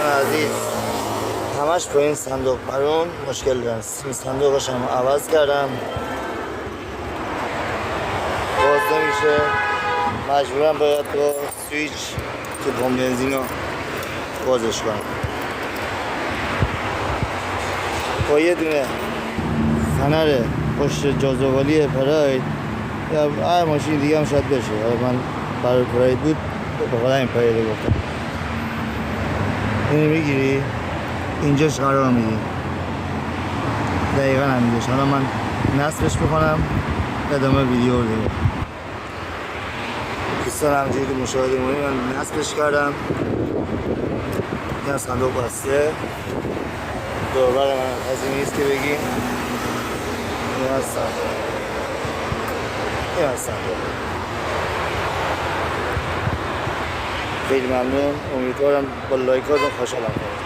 دوستان عزیز، همش با این صندوق برون مشکل دارم. این صندوقش هم عوض کردم، باز نمیشه، مجبورم باید با سویچ تو پمپ بنزین رو بازش کنم. با یه دونه فنر پشت جاذبه‌آلی پراید یا هر ماشین دیگه هم شاید بشه، من برای پراید بود به خدا این پراید گفتم. اینو میگیری اینجاش قرار میدی، دقیقا همینجاش. حالا من نصبش بکنم ادامه ویدیو رو دیگه. دوستان همونجوری که مشاهده می‌کنید من نصبش کردم. این صندوق بسته، دوربر من از این نیست که بگیم. این از صندوق، این از صندوق. خیلی ممنون، امیدوارم با لایکاتون خوشحالم کنید.